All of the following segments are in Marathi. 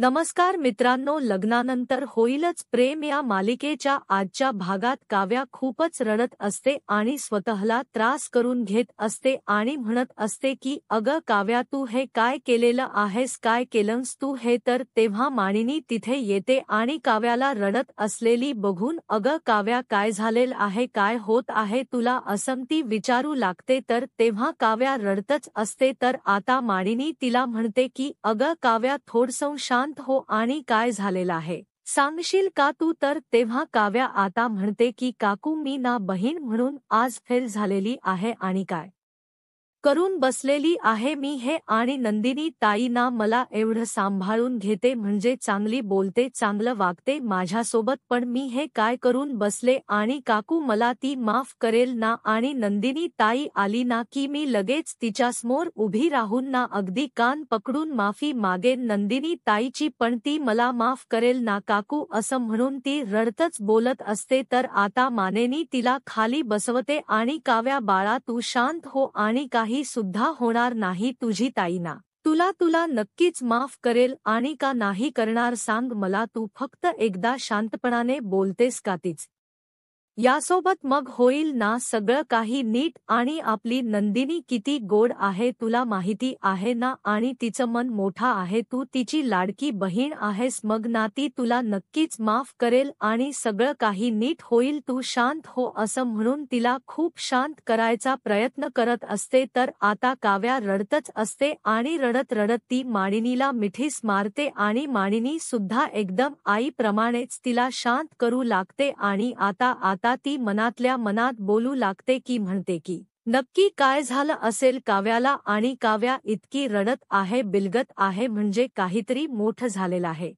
नमस्कार मित्रांनो, लग्नानंतर होईलच प्रेम या मालिकेच्या आजच्या भागात काव्या खूपच रडत असते आणि स्वतःला त्रास करून घेत असते आणि म्हणत असते की अगं काव्या, तू हे काय केलेलं आहेस, काय केलंस तू हे. तर तेव्हा मानिनी तिथे येते आणि काव्याला रडत असलेली बघून अगं काव्या, काय झालेलं आहे, काय होत आहे तुला, असं ती विचारू लागते. तर तेव्हा काव्या रडतच असते. तर आता मानिनी तिला म्हणते की अगं काव्या, थोडंसं शांत हो आणि काय झालेलं आहे सांगशील का तू. तर तेव्हा काव्या आता म्हणते की काकू, मी ना बहीण म्हणून आज फेल झालेली आहे आणि काय करून बसलेली आहे मी हे. आणि नंदिनी ताई ना मला एवढं सांभाळून घेते, म्हणजे चांगली बोलते, चांगलं वागते माझ्यासोबत, पण मी हे काय करून बसले आणि काकू मला ती माफ करेल ना. आणि नंदिनी ताई आली ना की मी लगेच तिच्यासमोर उभी राहून ना अगदी कान पकडून माफी मागेन नंदिनी ताईची, पण ती मला माफ करेल ना काकू, असं म्हणून ती रडतच बोलत असते. तर आता मानेनी तिला खाली बसवते आणि काव्या बाळा, तू शांत हो आणि काही सुद्धा होणार नाही, तुझी ताई ना तुला नक्कीच माफ करेल. आणि का नाही करणार सांग मला, तू फक्त एकदा शांतपणाने बोलतेस का तीच यासोबत, मग होईल ना सगळं काही नीट. आणि आपली नंदिनी किती गोड आहे तुला माहिती आहे ना, आणि तिचं मन मोठा आहे, तू तिची लाडकी बहीण आहेस, मग ना ती तुला नक्कीच माफ करेल आणि सगळं काही नीट होईल, तू शांत हो, असं म्हणून तिला खूप शांत करायचा प्रयत्न करत असते. तर आता काव्या रडतच असते आणि रडत रडत ती मानिनीला मिठीस मारते आणि मानिनी सुद्धा एकदम आईप्रमाणेच तिला शांत करू लागते. आणि आता ती मनातल्या मनात बोलू लागते की म्हणते की नक्की काय झालं असेल काव्याला, आणि काव्या इतकी रडत आहे, बिलगत आहे, म्हणजे काहीतरी मोठं झालेलं आहे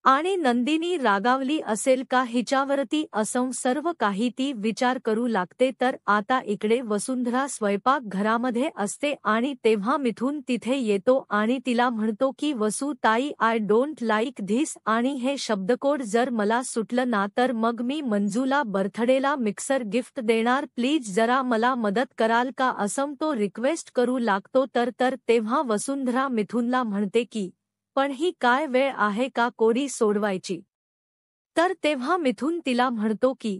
आणि नंदिनी रागावली असेल का हिच्यावरती, असं सर्व काही ती विचार करू लागते. तर आता इकडे वसुंधरा स्वयंपाक घरामध्ये असते आणि तेव्हा मिथुन तिथे येतो आणि तिला म्हणतो की वसू ताई, आय डोंट लाईक धिस, आणि हे शब्दकोड जर मला सुटलं ना तर मग मी मंजूला बर्थडेला मिक्सर गिफ्ट देणार, प्लीज जरा मला मदत कराल का, असं तो रिक्वेस्ट करू लागतो. तर तेव्हा वसुंधरा मिथुनला म्हणते की पण ही काय वेळ आहे का कोडी सोडवायची. तर तेव्हा मिथुन तिला म्हणतो की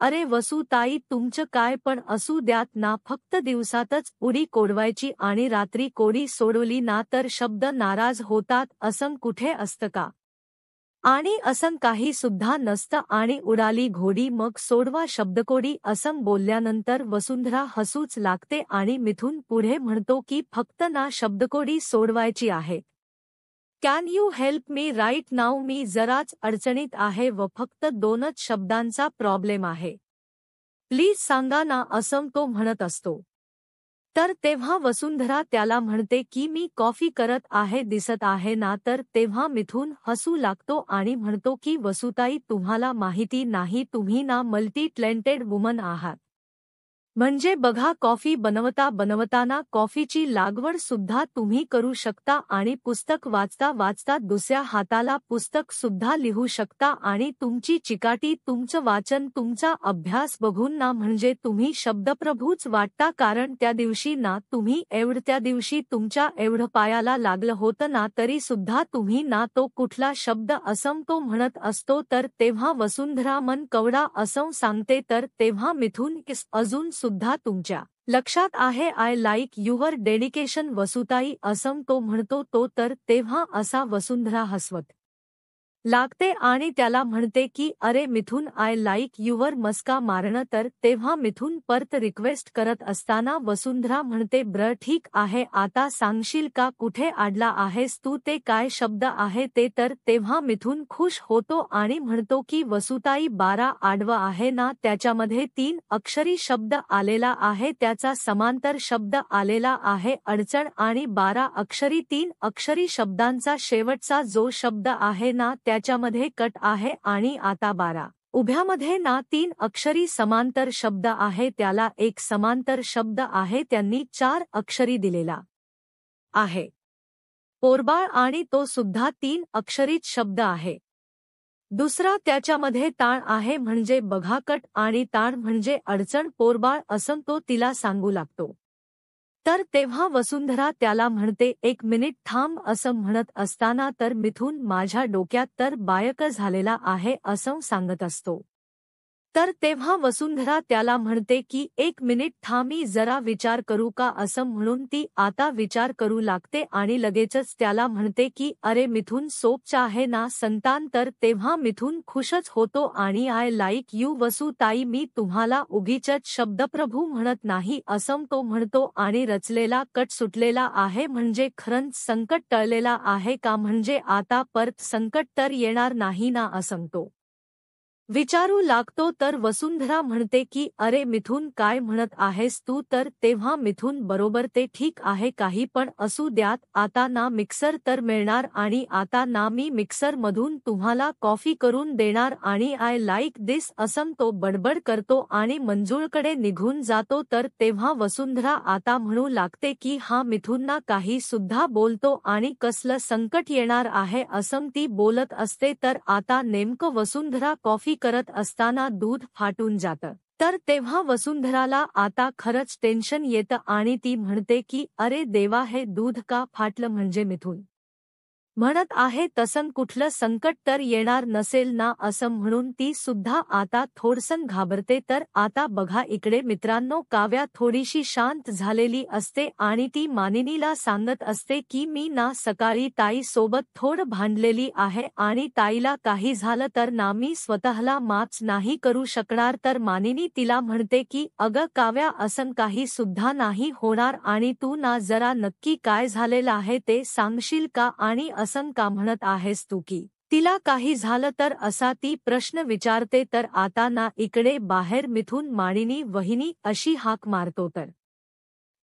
अरे वसू ताई, तुमचं काय पण असू द्यात ना, फक्त दिवसातच उडी कोडवायची आणि रात्री कोडी सोडवली ना तर शब्द नाराज होतात, असं कुठे असतं का, आणि असं काही सुद्धा नसतं, आणि उडाली घोडी मग सोडवा शब्दकोडी, असं बोलल्यानंतर वसुंधरा हसूच लागते आणि मिथुन पुढे म्हणतो की फक्त ना शब्दकोडी सोडवायची आहे. Can you help me right now, मी जराच अडचणीत आहे व फक्त 2च शब्दांचा प्रॉब्लेम आहे, प्लीज सांगा ना, असं तो म्हणत असतो. तर तेव्हा वसुंधरा त्याला म्हणते की मी कॉफी करत आहे, दिसत आहे ना. तर तेव्हा मिथुन हसू लागतो आणि म्हणतो की वसुताई, तुम्हाला माहिती नाही, तुम्ही ना मल्टी टॅलेंटेड वुमन आहात, म्हणजे बघा, कॉफी बनवता बनवताना कॉफीची लागवड सुद्धा तुम्ही करू शकता आणि पुस्तक वाचता वाचता दुसऱ्या हाताला पुस्तक सुद्धा लिहू शकता, आणि तुमची चिकाटी, तुमचं वाचन, तुमचा अभ्यास बघून ना म्हणजे तुम्ही शब्दप्रभूच वाटता. कारण त्या दिवशी ना तुम्ही त्या दिवशी तुमच्या एवढं पायाला लागलं होतं ना तरी सुद्धा तुम्ही ना तो कुठला शब्द असं तो म्हणत असतो. तर तेव्हा वसुंधरा मन कवडा असं सांगते. तर तेव्हा मिथुन किस अजून सुद्धा तुमच्या लक्षात आहे, आय लाईक युवर डेडिकेशन वसुताई, असं तो म्हणतो. तर तेव्हा असा वसुंधरा हसवत लागते आणि त्याला म्हणते की अरे मिथुन, आय लाईक युवर मस्का मारणं. तर तेव्हा मिथुन परत रिक्वेस्ट करत असताना वसुंधरा म्हणते ब्र ठीक आहे, आता सांगशील का कुठे अडला आहेस तू, ते काय शब्द आहे ते. तर तेव्हा मिथुन खुश होतो आणि म्हणतो की वसुताई, 12 आडवं आहे ना, त्याच्यामध्ये 3 अक्षरी शब्द आलेला आहे, त्याचा समांतर शब्द आलेला आहे अडचण, आणि 12 अक्षरी 3 अक्षरी शब्दांचा शेवटचा जो शब्द आहे ना त्याच्यामध्ये कट आहे, आणि आता 12 उभ्यामध्ये ना 3 अक्षरी समांतर शब्द आहे, त्याला एक समांतर शब्द आहे, त्यांनी 4 अक्षरी दिलेला आहे पोरबाळ, आणि तो सुद्धा 3 अक्षरीत शब्द आहे. दुसरा त्याच्यामध्ये ताण आहे, म्हणजे बघा, कट आणि ताण म्हणजे अडचण, पोरबाळ, असं तो तिला सांगू लागतो. तर तेव्हा वसुंधरा त्याला म्हणते, "एक मिनिट थांब" असं म्हणत असताना तर मिथुन माझ्या डोक्यात तर बायक झालेला आहे असं सांगत असतो. तर तेव्हा वसुंधरा त्याला म्हणते की "एक मिनिट थांब, मी जरा विचार करू का" असं म्हणून ती आता विचार करू लागते आणि लगेचच त्याला म्हणते की "अरे मिथुन, सोपच आहे ना संतान." तर तेव्हा मिथुन खुशच होतो आणि "आय लाईक यू वसू ताई, मी तुम्हाला उगीचच शब्दप्रभू म्हणत नाही" असं तो म्हणतो आणि रचलेला कट सुटलेला आहे, म्हणजे खरंच संकट टळलेला आहे का, म्हणजे आता परत संकट तर येणार नाही ना असं तो विचारू लागतो. तर वसुंधरा म्हणते की "अरे मिथुन, काय म्हणत आहेस तू?" तर तेव्हा मिथुन बरोबर ते "ठीक आहे, काही पण असू द्यात, आता ना मिक्सर तर मिळणार आणि आता ना मी मिक्सर मधून तुम्हाला कॉफी करून देणार आणि आय लाईक दिस" असं तो बडबड करतो आणि मंजुळकडे निघून जातो. तर तेव्हा वसुंधरा आता म्हणू लागते की "हा मिथुनना काही सुद्धा बोलतो आणि कसलं संकट येणार आहे" असं ती बोलत असते. तर आता नेमकं वसुंधरा कॉफी करत असताना दूध फाटून जातं. तर तेव्हा वसुंधराला आता खरंच टेन्शन येतं आणि ती म्हणते की "अरे देवा, हे दूध का फाटलं, म्हणजे मिथुन म्हणत आहे तसं कुठलं संकट तर येणार नसेल ना" असं म्हणून ती सुद्धा आता थोडसं घाबरते. तर आता बघा इकडे मित्रांनो, काव्या थोडीशी शांत झालेली असते आणि ती मानिनीला सांगत असते की "मी ना सकाळी ताई सोबत थोडं भांडलेली आहे आणि ताईला काही झालं तर ना मी स्वतःला माफ नाही करू शकणार." तर मानिनी तिला म्हणते की "अगं काव्या, असं काही सुद्धा नाही होणार आणि तू ना जरा नक्की काय झालेलं आहे ते सांगशील का, आणि असं का म्हणत आहेस तू की तिला काही झालं तर" असा ती प्रश्न विचारते. तर आता ना इकडे बाहेर मिथुन "मानिनी वहिनी" अशी हाक मारतो. तर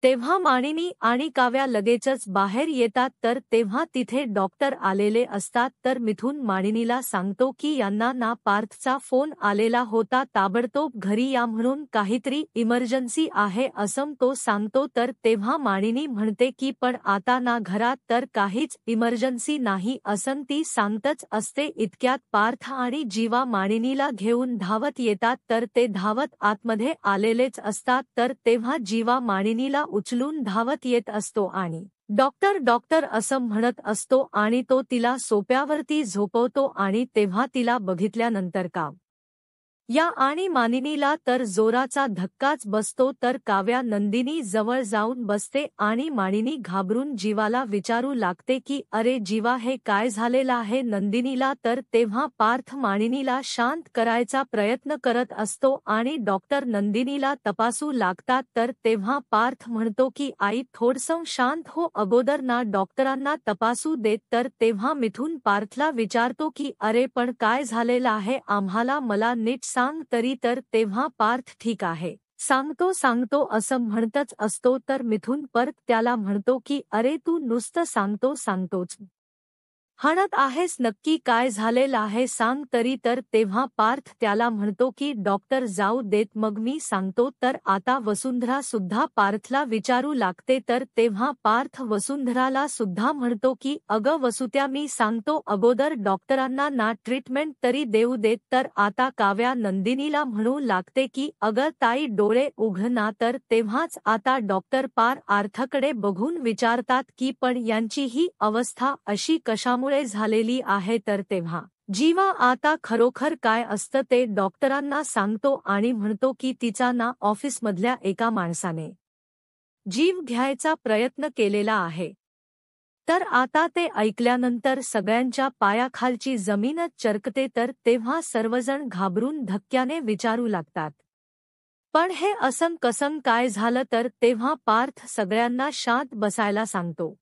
तेव्हा मानिनी आणि काव्या लगेचच बाहेर येतात. तर तेव्हा तिथे डॉक्टर आलेले असतात. तर मिथुन मानिनीला सांगतो की यांना ना पार्थचा फोन आलेला होता, ताबडतोब घरी या म्हणून, काहीतरी इमर्जन्सी आहे असं तो सांगतो. तर तेव्हा मानिनी म्हणते की "पण आता ना घरात तर काहीच इमर्जन्सी नाही" असं ती सांगतच असते. इतक्यात पार्थ आणि जीवा मानिनीला घेऊन धावत येतात. तर ते धावत आतमध्ये आलेलेच असतात. तर तेव्हा जीवा मानिनीला उचलून धावत येत असतो आणि "डॉक्टर डॉक्टर" असं म्हणत असतो आणि तो तिला सोप्यावरती झोपवतो. आणि तेव्हा तिला बघितल्यानंतर या आणि मानिनीला तर जोराचा धक्काच बसतो. तर काव्या नंदिनी जवळ जाऊन बसते आणि मानिनी घाबरून जीवाला विचारू लागते की "अरे जीवा, हे काय झालेलं आहे नंदिनीला?" तर तेव्हा पार्थ मानिनीला शांत करायचा प्रयत्न करत असतो आणि डॉक्टर नंदिनीला तपासू लागतात. तर तेव्हा पार्थ म्हणतो की "आई, थोडसं शांत हो, अगोदर ना डॉक्टरांना तपासू देत." तर तेव्हा मिथुन पार्थला विचारतो की "अरे पण काय झालेलं आहे आम्हाला, मला नीट सांग तरी." तर तेव्हा पार्थ "ठीक आहे, सांगतो सांगतो" असं म्हणतच असतो. तर मिथुन परत त्याला म्हणतो की "अरे तू नुसतं सांगतो सांगतोच म्हणत आहेस, नक्की काय झालेलं आहे सांग तरी." तर तेव्हा पार्थ त्याला म्हणतो की "डॉक्टर जाऊ देत, मग मी सांगतो." तर आता वसुंधरा सुद्धा पार्थला विचारू लागते. तर तेव्हा पार्थ वसुंधराला सुद्धा म्हणतो की "अगं वसुत्या, मी सांगतो, अगोदर डॉक्टरांना ना ट्रीटमेंट तरी देऊ देत." तर आता काव्या नंदिनीला म्हणू लागते की "अगं ताई, डोळे उघड ना." तर तेव्हाच आता डॉक्टर पार्थकडे बघून विचारतात की "पण यांची ही अवस्था अशी कशामुळे झालेली आहे?" तर तेव्हा जीवा आता खरोखर काय असतं ते डॉक्टरांना सांगतो आणि म्हणतो की "तिचा ना ऑफिसमधल्या एका माणसाने जीव घ्यायचा प्रयत्न केलेला आहे." तर आता ते ऐकल्यानंतर सगळ्यांच्या पायाखालची जमीनच चरकते. तर तेव्हा सर्वजण घाबरून धक्क्याने विचारू लागतात, "पण हे असं कसं काय झालं?" तर तेव्हा पार्थ सगळ्यांना शांत बसायला सांगतो.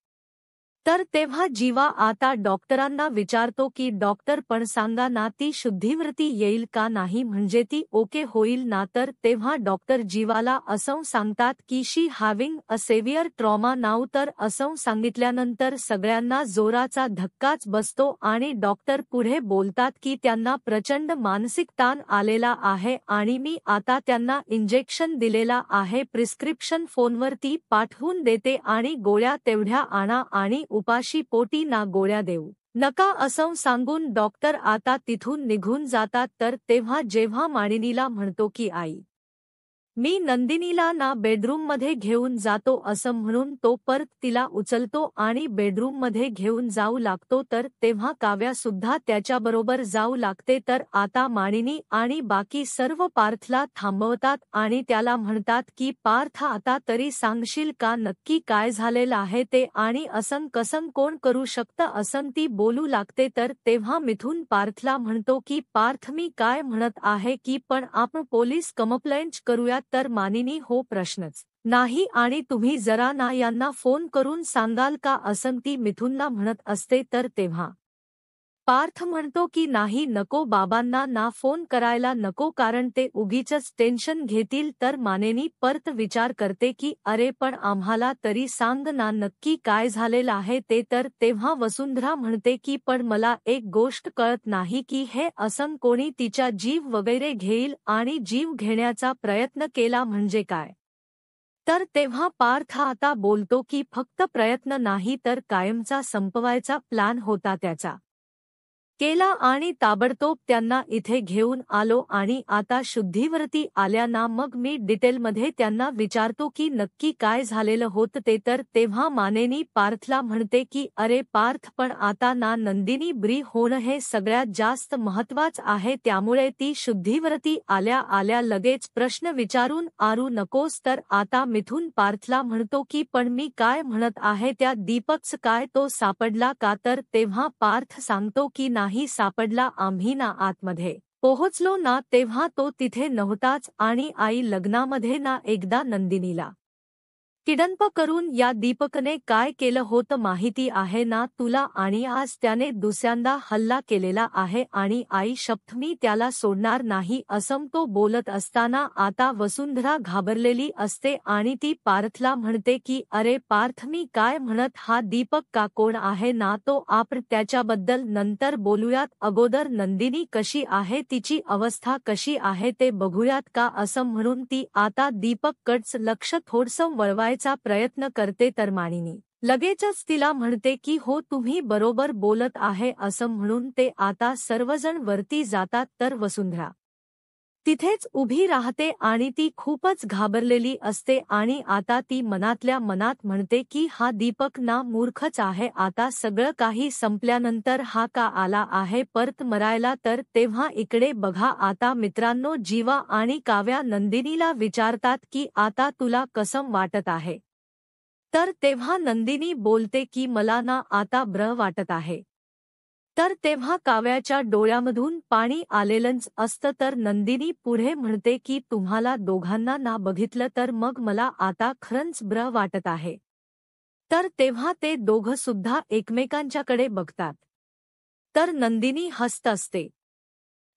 तर तेव्हा जीवा आता डॉक्टरांना विचारतो की "डॉक्टर, पण सांगा ना, ती शुद्धीवरती येईल का नाही, म्हणजे ती ओके होईल ना?" तर तेव्हा डॉक्टर जीवाला असं सांगतात की "शी हॅव्हिंग अ सेव्हिअर ट्रॉमा नाऊ." तर असं सांगितल्यानंतर सगळ्यांना जोराचा धक्काच बसतो आणि डॉक्टर पुढे बोलतात की "त्यांना प्रचंड मानसिक ताण आलेला आहे आणि मी आता त्यांना इंजेक्शन दिलेला आहे, प्रिस्क्रिप्शन फोनवरती पाठवून देते आणि गोळ्या तेवढ्या आणा आणि उपाशी पोटी ना गोळ्या देऊ नका." असं सांगून डॉक्टर आता तिथून निघून जातात. तर तेव्हा जेव्हा मानिनीला म्हणतो की "आई, मी नंदिनीला ना बेडरूममध्ये घेऊन जातो असं म्हणून तो परत तिला उचलतो आणि बेडरूममध्ये घेऊन जाऊ लागतो तर तेव्हा काव्या सुद्धा त्याच्याबरोबर जाऊ लागते तर आता मानिनी आणि बाकी सर्व पार्थला थांबवतात आणि त्याला म्हणतात की पार्थ आता तरी सांगशील का नक्की काय झालेलं आहे ते आणि असं कसं कोण करू शकतं असं ती बोलू लागते तर तेव्हा मिथुन पार्थला म्हणतो की पार्थ मी काय म्हणत आहे की पण आपण पोलीस कंप्लेंट करूयात तर मानिनी हो प्रश्नच नाही आणि तुम्ही जरा ना यांना फोन करून सांगाल का असं ती मिथुनला म्हणत असते तर तेव्हा पार्थ म्हणतो की नाही नको बाबांना ना फोन करायला नको कारण ते उगीचच टेन्शन घेतील तर मानेनी परत विचार करते की अरे पण आम्हाला तरी सांग ना नक्की काय झालेलं आहे ते तर तेव्हा वसुंधरा म्हणते की पण मला एक गोष्ट कळत नाही की हे असं कोणी तिचा जीव वगैरे घेईल आणि जीव घेण्याचा प्रयत्न केला म्हणजे काय तर तेव्हा पार्थ आता बोलतो की फक्त प्रयत्न नाही तर कायमचा संपवायचा प्लॅन होता त्याचा केला आणि ताबडतोब त्यांना इथे घेऊन आलो आणि आता शुद्धीवरती आल्या ना मग मी डिटेलमध्ये त्यांना विचारतो की नक्की काय झालेलं होतं ते तर तेव्हा मानेनी पार्थला म्हणते की अरे पार्थ पण आता ना नंदिनी ब्री होणं हे सगळ्यात जास्त महत्वाचं आहे त्यामुळे ती शुद्धीवरती आल्या आल्या लगेच प्रश्न विचारून आरू नकोस तर आता मिथुन पार्थला म्हणतो की पण मी काय म्हणत आहे त्या दीपकच काय तो सापडला का तर तेव्हा पार्थ सांगतो की नाही सापडला आम्ही ना आतमध्ये पोहोचलो ना तेव्हा तो तिथे नव्हताच आणि आई लग्नामध्ये ना एकदा नंदिनीला किडनप करून या दीपकने काय केलं होतं माहिती आहे ना तुला आणि आज त्याने दुसऱ्यांदा हल्ला केलेला आहे आणि आई शपथ मी त्याला सोडणार नाही असं तो बोलत असताना आता वसुंधरा घाबरलेली असते आणि ती पार्थला म्हणते की अरे पार्थ मी काय म्हणत हा दीपक का कोण आहे ना तो आपण त्याच्याबद्दल नंतर बोलूयात अगोदर नंदिनी कशी आहे तिची अवस्था कशी आहे ते बघूयात का असं म्हणून ती आता दीपक कडच लक्ष थोडसं वळवायचं प्रयत्न करते तर मानिनी लगेचच तिला म्हणते की हो तुम्ही बरोबर बोलत आहे असं म्हणून ते आता सर्वजण वरती जातात तर वसुंधरा तिथेच उभी राहते आणि ती खूपच घाबरलेली असते आणि आता ती मनातल्या मनात म्हणते की हा दीपक ना मूर्खच आहे आता सगळं काही संपल्यानंतर हा का आला आहे परत मरायला तर तेव्हा इकडे बघा आता मित्रांनो जीवा आणि काव्या नंदिनीला विचारतात की आता तुला कसं वाटत आहे तर तेव्हा नंदिनी बोलते की मला ना आता ब्र वाटत आहे तर तेव्हा काव्याच्या डोळ्यामधून पाणी आलेलंच असतं तर नंदिनी पुढे म्हणते की तुम्हाला दोघांना ना बघितलं तर मग मला आता खरंच ब्र वाटत आहे तर तेव्हा ते दोघं सुद्धा एकमेकांच्याकडे बघतात तर नंदिनी हसत असते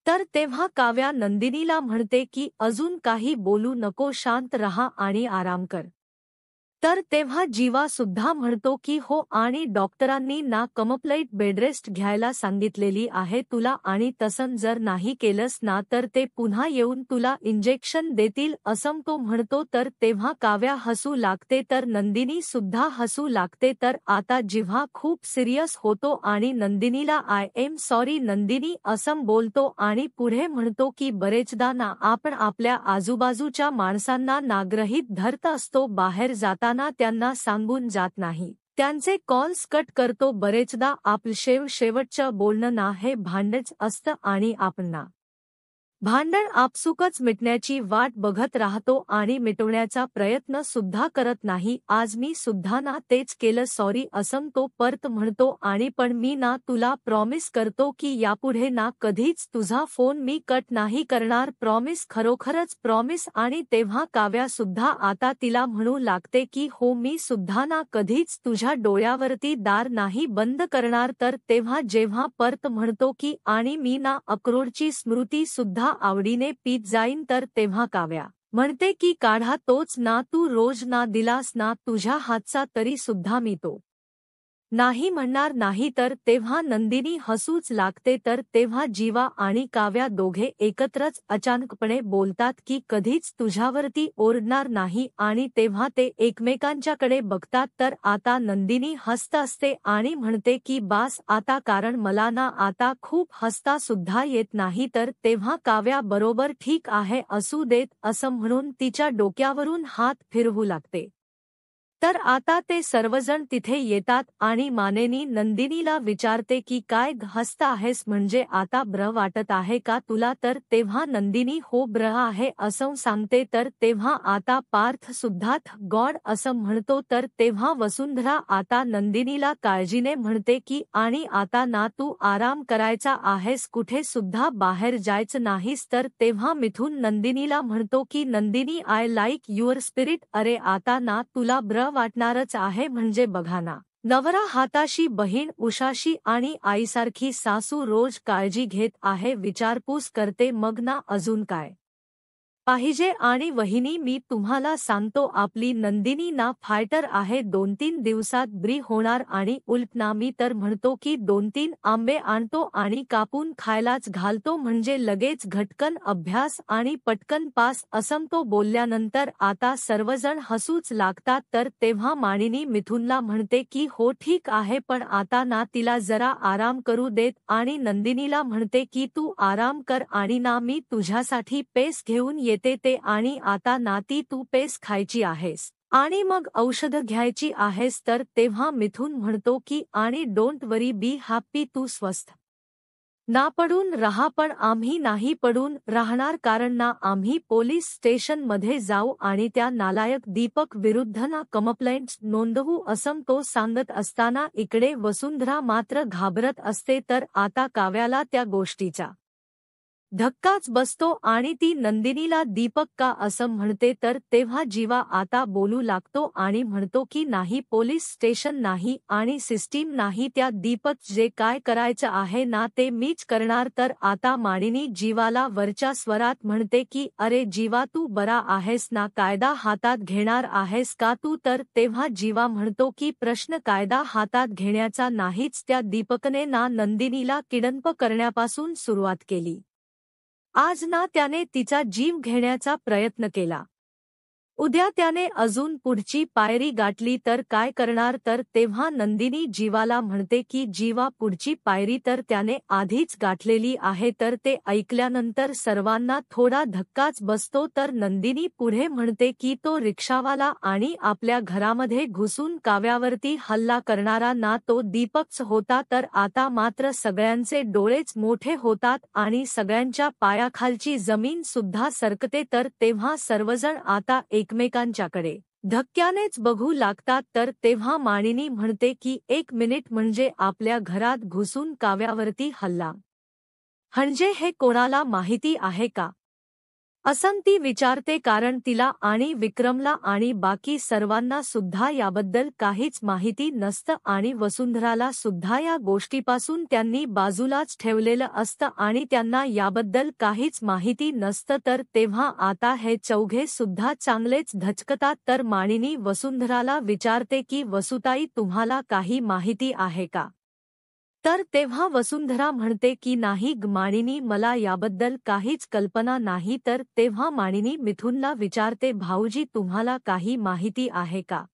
तर तेव्हा काव्या नंदिनीला म्हणते की अजून काही बोलू नको शांत रहा आणि आराम कर तर तेव्हा जीवा सुद्धा म्हणतो की हो आणि डॉक्टरांनी ना कंप्लीट बेडरेस्ट घ्यायला सांगितलेली आहे तुला आणि तसं जर नाही केलंस ना तर ते पुन्हा येऊन तुला इंजेक्शन देतील असं तो म्हणतो तर तेव्हा काव्या हसू लागते तर नंदिनी सुद्धा हसू लागते तर आता जिव्हा खूप सिरियस होतो आणि नंदिनीला आय एम सॉरी नंदिनी असं बोलतो आणि पुढे म्हणतो की बरेचदा ना आपण आपल्या आजूबाजूच्या माणसांना नागरहित धरत असतो बाहेर जाताना त्यांना सांगून जात नाही त्यांचे कॉल्स कट करतो बरेचदा आपलं शेवटचं बोलणं ना हे भांडच असतं आणि आपण ना भांडण आपसुकच मिटण्याची वाट बघत राहतो आणि मिटवण्याचा प्रयत्न सुद्धा करत नाही आज मी सुद्धा ना तेच केलं सॉरी असं तो परत म्हणतो आणि पण मी ना तुला प्रॉमिस करतो की यापुढे ना कधीच तुझा फोन मी कट नाही करणार प्रॉमिस खरोखरच प्रॉमिस आणि तेव्हा काव्या सुद्धा आता तिला म्हणू लागते की हो मी सुद्धा ना कधीच तुझ्या डोळ्यावरती दार नाही बंद करणार तर तेव्हा जेव्हा परत म्हणतो की आणि मी ना अक्रोडची स्मृती सुद्धा आवडीने पीत जाईन तर तेव्हा काव्या म्हणते की काढा तोच ना तू रोज ना दिलास ना तुझ्या हातचा तरी सुद्धा मी तो नाही म्हणणार नाही तर तेव्हा नंदिनी हसूच लागते. तर तेव्हा जीवा आणि काव्या दोघे एकत्रच अचानकपणे बोलतात की कधीच तुझ्यावरती ओरडणार नाही आणि तेव्हा ते एकमेकांच्याकडे बघतात. तर आता नंदिनी हसत असते आणि म्हणते की बास आता, कारण मला ना आता खूप हसता सुद्धा येत नाही. तर तेव्हा काव्या बरोबर ठीक आहे असू देत असं म्हणून तिच्या डोक्यावरून हात फिरवू लागते. तर आता ते सर्वजण तिथे येतात आणि मानेनी नंदिनीला विचारते की काय हसत आहेस, म्हणजे आता ब्र वाटत आहे का तुला. तर तेव्हा नंदिनी हो ब्र आहे असं सांगते. तर तेव्हा आता पार्थ सुद्धा गॉड असं म्हणतो. तर तेव्हा वसुंधरा आता नंदिनीला काळजीने म्हणते की आणि आता ना तू आराम करायचा आहेस, कुठे सुद्धा बाहेर जायचं नाहीस. तर तेव्हा मिथुन नंदिनीला म्हणतो की Nandini I like your spirit, अरे आता ना तुला ब्र वाटणारच आहे, म्हणजे बघा ना, नवरा हाताशी बहीण उषाशी आणि आईसारखी सासू रोज काळजी घेत आहे, विचारपूस करते, मग ना अजून काय पाहिजे. आणि वहिनी मी तुम्हाला सांगतो आपली नंदिनी ना फायटर आहे, 2-3 दिवसात ब्री होणार. आणि उलट ना मी तर म्हणतो की 2-3 आंबे आणतो आणि कापून खायलाच घालतो, म्हणजे लगेच घटकन अभ्यास आणि पटकन पास. असं तो बोलल्यानंतर आता सर्वजण हसूच लागतात. तर तेव्हा मानिनी मिथुनला म्हणते की हो ठीक आहे, पण आता ना तिला जरा आराम करू देत. आणि नंदिनीला म्हणते की तू आराम कर आणि ना मी तुझ्यासाठी पेस घेऊन येते ते. आणि आता नाती तू पेस खायची आहेस आणि मग औषध घ्यायची आहेस. तर तेव्हा मिथुन म्हणतो की आणि डोंट वरी बी हॅप्पी, तू स्वस्थ ना पडून राहा, पण आम्ही नाही पडून राहणार, कारण ना आम्ही पोलीस स्टेशन मध्ये जाऊ आणि त्या नालायक दीपक विरुद्ध ना कंप्लेंट नोंदवू असं तो सांगत असताना इकडे वसुंधरा मात्र घाबरत असते. तर आता काव्याला त्या गोष्टीचा धक्काच बसतो आणि ती नंदिनीला दीपक का असं म्हणते. तर तेव्हा जीवा आता बोलू लागतो आणि म्हणतो की नाही पोलीस स्टेशन नाही आणि सिस्टीम नाही, त्या दीपक जे काय करायचं आहे ना ते मीच करणार. तर आता मानिनी जीवाला वरच्या स्वरात म्हणते की अरे जीवा तू बरा आहेस ना, कायदा हातात घेणार आहेस का तू. तर तेव्हा जीवा म्हणतो की प्रश्न कायदा हातात घेण्याचा नाहीच, त्या दीपकने ना नंदिनीला किडनप करण्यापासून सुरुवात केली. आज ना त्याने तिचा जीव घेण्याचा प्रयत्न केला, उद्या त्याने अजून पुढची पायरी गाठली तर काय करणार. तर तेव्हा नंदिनी जीवाला म्हणते की जीवा पुढची पायरी तर त्याने आधीच गाठलेली आहे. तर ते ऐकल्यानंतर सर्वांना थोडा धक्काच बसतो. तर नंदिनी पुढे म्हणते की तो रिक्षावाला आणि आपल्या घरामध्ये घुसून काव्यावरती हल्ला करणारा ना तो दीपकच होता. तर आता मात्र सगळ्यांचे डोळेच मोठे होतात आणि सगळ्यांच्या पायाखालची जमीन सुद्धा सरकते. तर तेव्हा सर्वजण आता एकमेकांच्याकडे धक्क्यानेच बघू लागतात. तर तेव्हा मानिनी म्हणते की 1 मिनिट, म्हणजे आपल्या घरात घुसून काव्यावरती हल्ला म्हणजे हे कोणाला माहिती आहे का असं ती विचारते, कारण तिला आणि विक्रमला आणि बाकी सर्वांना सुद्धा याबद्दल काहीच माहिती नसतं आणि वसुंधराला सुद्धा या गोष्टीपासून त्यांनी बाजूलाच ठेवलेलं असतं आणि त्यांना याबद्दल काहीच माहिती नसतं. तर तेव्हा आता हे चौघे सुद्धा चांगलेच धचकतात. तर मानिनी वसुंधराला विचारते की वसुताई तुम्हाला काही माहिती आहे का. तर तेव्हा वसुंधरा म्हणते की नाही मानिनी मला याबद्दल काहीच कल्पना नाही. तर तेव्हा मानिनी मिथुनला विचारते भाऊजी तुम्हाला काही माहिती आहे का.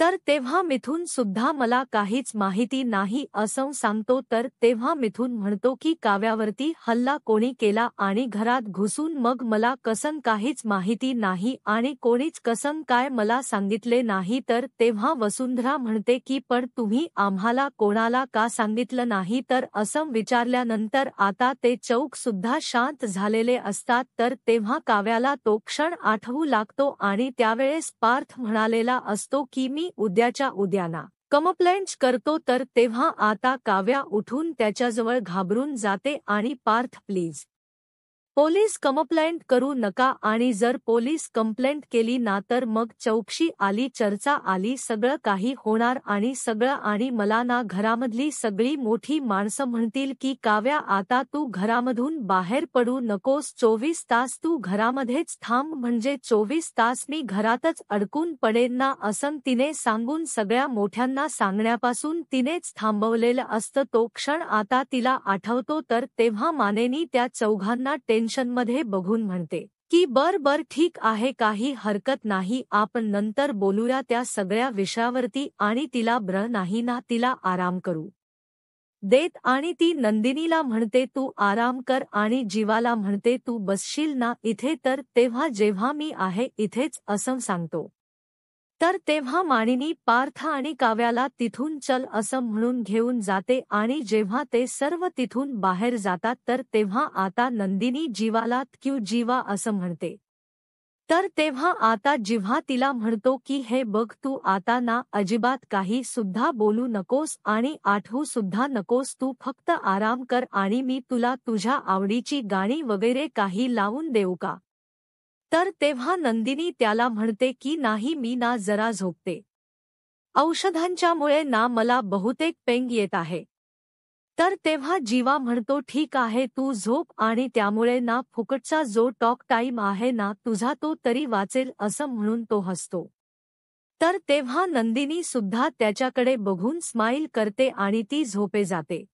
तर तेव्हा मिथुन सुद्धा मला काहीच माहिती नाही असं सांगतो. तर तेव्हा मिथुन म्हणतो की काव्यावरती हल्ला कोणी केला आणि घरात घुसून, मग मला कसं काहीच माहिती नाही आणि कोणीच कसं काय मला सांगितले नाही. तर तेव्हा वसुंधरा म्हणते की पण तुम्ही आम्हाला कोणाला का सांगितलं नाही. तर असं विचारल्यानंतर आता ते चौक सुद्धा शांत झालेले असतात. तर तेव्हा काव्याला तो क्षण आठवू लागतो आणि त्यावेळेस पार्थ म्हणालेला असतो की मी उद्याच्या उद्याना कंप्लेंट करतो. तर तेव्हा आता काव्या उठून त्याच्याजवळ घाबरून जाते आणि पार्थ प्लीज पोलीस कंप्लेंट करू नका आणि जर पोलीस कंप्लेंट केली ना तर मग चौकशी आली, चर्चा आली, सगळं काही होणार आणि मला ना घरामधली सगळी मोठी माणसं म्हणतील की काव्या आता तू घरामधून बाहेर पडू नकोस, 24 तास तू घरामध्येच थांब, म्हणजे 24 तास मी घरातच अडकून पडेन ना, असं तिने सांगून सगळ्या मोठ्यांना सांगण्यापासून तिनेच थांबवलेलं असतं. तो क्षण आता तिला आठवतो तर तेव्हा मानेनी त्या चौघांना टेन्शनमध्ये बघून म्हणते की बर ठीक आहे, काही हरकत नाही, आपण नंतर बोलूया त्या सगळ्या विषयावरती, आणि तिला नाही ना, तिला आराम करू देत आणि ती नंदिनीला म्हणते तू आराम कर आणि जीवाला म्हणते तू बसशील ना इथे, तर तेव्हा जेव्हा मी आहे इथेच असं सांगतो तर तेव्हा मानिनी पार्थ आणि काव्याला तिथून चल असं म्हणून घेऊन जाते आणि जेव्हा ते सर्व तिथून बाहेर जातात तर तेव्हा आता नंदिनी जीवाला क्यू जीवा असं म्हणते. तर तेव्हा आता जिव्हा तिला म्हणतो की हे बघ तू आता ना अजिबात काही सुद्धा बोलू नकोस आणि आठवू सुद्धा नकोस, तू फक्त आराम कर आणि मी तुला तुझ्या आवडीची गाणी वगैरे काही लावून देऊ का. तर तेव्हा नंदिनी त्याला म्हणते की नाही, मी ना जरा झोपते, औषधांच्यामुळे ना मला बहुतेक पेंग येत आहे. तर तेव्हा जीवा म्हणतो ठीक आहे तू झोप आणि त्यामुळे ना फुकटचा जो टॉक टाइम आहे ना तुझा तो तरी वाचेल असं म्हणून तो हसतो. तर तेव्हा नंदिनी सुद्धा त्याच्याकडे बघून स्माईल करते आणि ती झोपे जाते.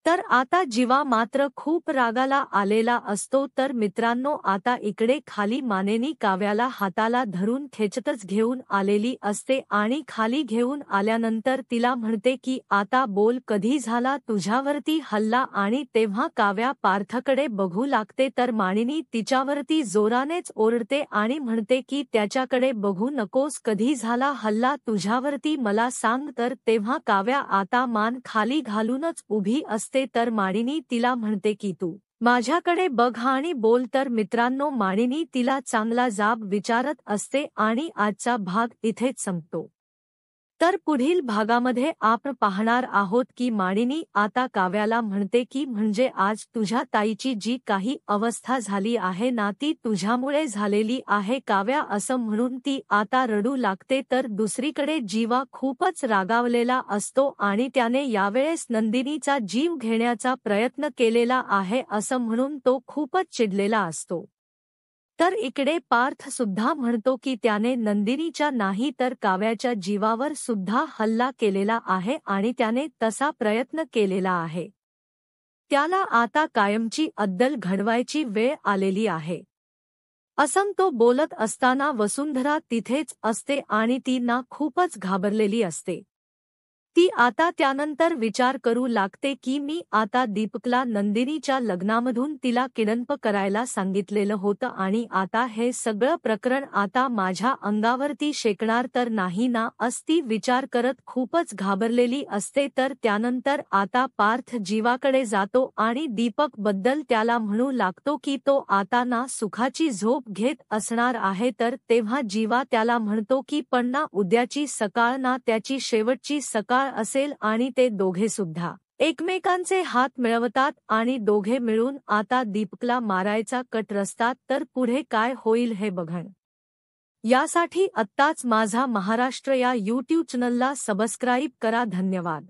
तर आता जीवा मात्र खूप रागाला आलेला असतो. तर मित्रांनो आता इकडे खाली मानेनी काव्याला हाताला धरून खेचतच घेऊन आलेली असते आणि खाली घेऊन आल्यानंतर तिला म्हणते की आता बोल, कधी झाला तुझ्यावरती हल्ला, आणि तेव्हा काव्या पार्थकडे बघू लागते तर मानिनी तिच्यावरती जोरानेच ओरडते आणि म्हणते की त्याच्याकडे बघू नकोस, कधी झाला हल्ला तुझ्यावरती मला सांग. तर तेव्हा काव्या आता मान खाली घालूनच उभी असते. तर मानिनी तिला म्हणते की तू माझ्याकडे बघ आणि बोल. तर मित्रांनो मानिनी तिला चांगला जाब विचारत असते आणि आजचा भाग इथेच संपतो. तर पुढील भागामध्ये आपण पाहणार आहोत की मानिनी आता काव्याला म्हणते की म्हणजे आज तुझ्या ताईची जी काही अवस्था झाली आहे ना ती तुझ्यामुळे झालेली आहे काव्या, असं म्हणून ती आता रडू लागते. तर दुसरीकडे जीवा खूपच रागावलेला असतो आणि त्याने यावेळेस नंदिनीचा जीव घेण्याचा प्रयत्न केलेला आहे असं म्हणून तो खूपच चिडलेला असतो. तर इकडे पार्थ सुद्धा म्हणतो की त्याने नंदिनीच्या नाही तर काव्याच्या जीवावर सुद्धा हल्ला केलेला आहे आणि त्याने तसा प्रयत्न केलेला आहे. त्याला आता कायमची अद्दल घडवायची वेळ आलेली आहे. असं तो बोलत असताना वसुंधरा तिथेच असते आणि ती ना खूपच घाबरलेली असते. ती आता त्यानंतर विचार करू लागते की मी आता दीपकला नंदिनीच्या लग्नामधून तिला किडनप करायला सांगितलेलं होतं आणि आता हे सगळं प्रकरण आता माझ्या अंगावरती शेकणार तर नाही ना, असती विचार करत खूपच घाबरलेली असते. तर त्यानंतर आता पार्थ जीवाकडे जातो आणि दीपक बद्दल त्याला म्हणू लागतो की तो आता ना सुखाची झोप घेत असणार आहे. तर तेव्हा जीवा त्याला म्हणतो की पण ना उद्याची सकाळ ना त्याची शेवटची सकाळ असेल आणि ते दोघे सुद्धा एकमेकांचे हात मिळवतात आणि दोघे मिळून आता दीपकला मारायचा कट रचतात. तर पुढे काय होईल हे बघणं यासाठी आत्ताच माझा महाराष्ट्र या यूट्यूब चॅनलला सबस्क्राईब करा. धन्यवाद.